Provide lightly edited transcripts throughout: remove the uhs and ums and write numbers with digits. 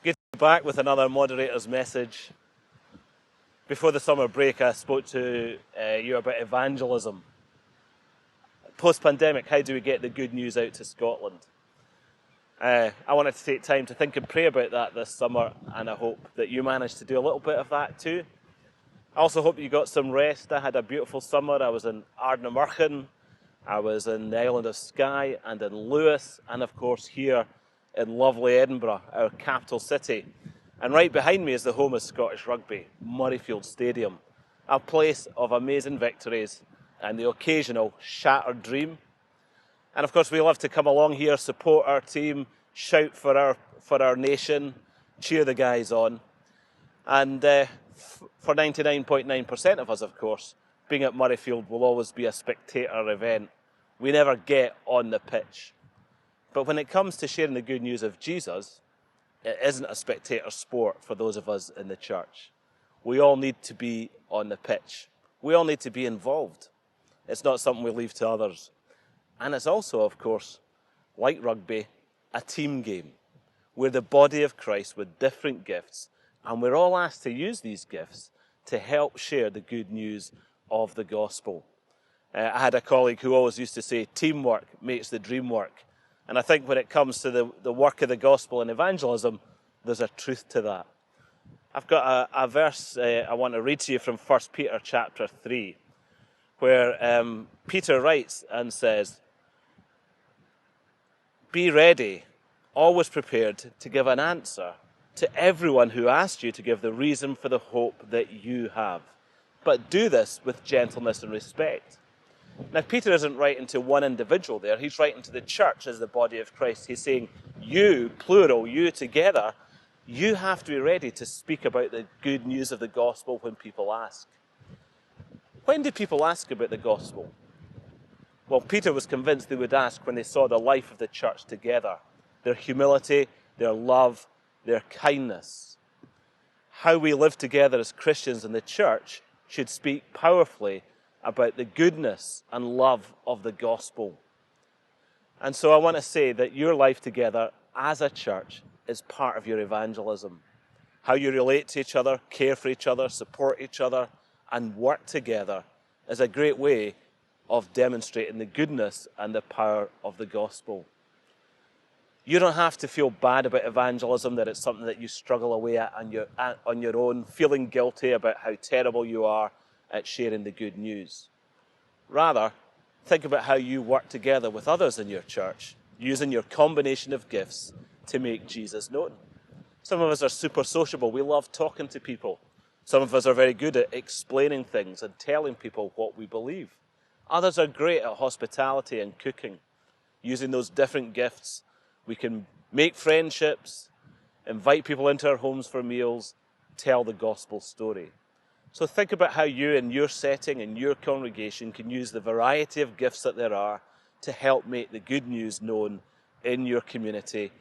Good to be back with another Moderator's message. Before the summer break, I spoke to you about evangelism. Post-pandemic, how do we get the good news out to Scotland? I wanted to take time to think and pray about that this summer, and I hope that you managed to do a little bit of that too. I also hope you got some rest. I had a beautiful summer. I was in Ardnamurchan, I was in the island of Skye and in Lewis, and of course here in lovely Edinburgh, our capital city. And right behind me is the home of Scottish rugby, Murrayfield Stadium, a place of amazing victories and the occasional shattered dream. And of course we love to come along here, support our team, shout for our nation, cheer the guys on. And for 99.9% of us, of course, being at Murrayfield will always be a spectator event. We never get on the pitch. But when it comes to sharing the good news of Jesus, it isn't a spectator sport for those of us in the church. We all need to be on the pitch. We all need to be involved. It's not something we leave to others. And it's also, of course, like rugby, a team game. We're the body of Christ with different gifts, and we're all asked to use these gifts to help share the good news of the gospel. I had a colleague who always used to say, teamwork makes the dream work. And I think when it comes to the work of the gospel and evangelism, there's a truth to that. I've got a verse I want to read to you from 1 Peter chapter 3, where Peter writes and says, "Be ready, always prepared to give an answer to everyone who asks you to give the reason for the hope that you have. But do this with gentleness and respect." Now, Peter isn't writing to one individual there. He's writing to the church as the body of Christ. He's saying, you, plural, you together, you have to be ready to speak about the good news of the gospel when people ask. When do people ask about the gospel? Well, Peter was convinced they would ask when they saw the life of the church together, their humility, their love, their kindness. How we live together as Christians in the church should speak powerfully about the goodness and love of the gospel. And so I want to say that your life together as a church is part of your evangelism. How you relate to each other, care for each other, support each other, and work together is a great way of demonstrating the goodness and the power of the gospel. You don't have to feel bad about evangelism, that it's something that you struggle away at on your own, feeling guilty about how terrible you are at sharing the good news. Rather, think about how you work together with others in your church, using your combination of gifts to make Jesus known. Some of us are super sociable. We love talking to people. Some of us are very good at explaining things and telling people what we believe. Others are great at hospitality and cooking. Using those different gifts, we can make friendships, invite people into our homes for meals, tell the gospel story. So think about how you in your setting, in your congregation, can use the variety of gifts that there are to help make the good news known in your community,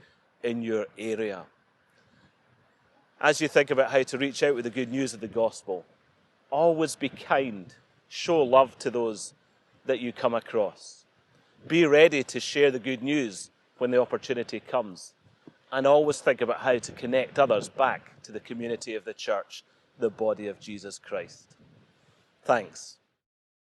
in your area. As you think about how to reach out with the good news of the gospel, always be kind. Show love to those that you come across. Be ready to share the good news when the opportunity comes. And always think about how to connect others back to the community of the church, the body of Jesus Christ. Thanks.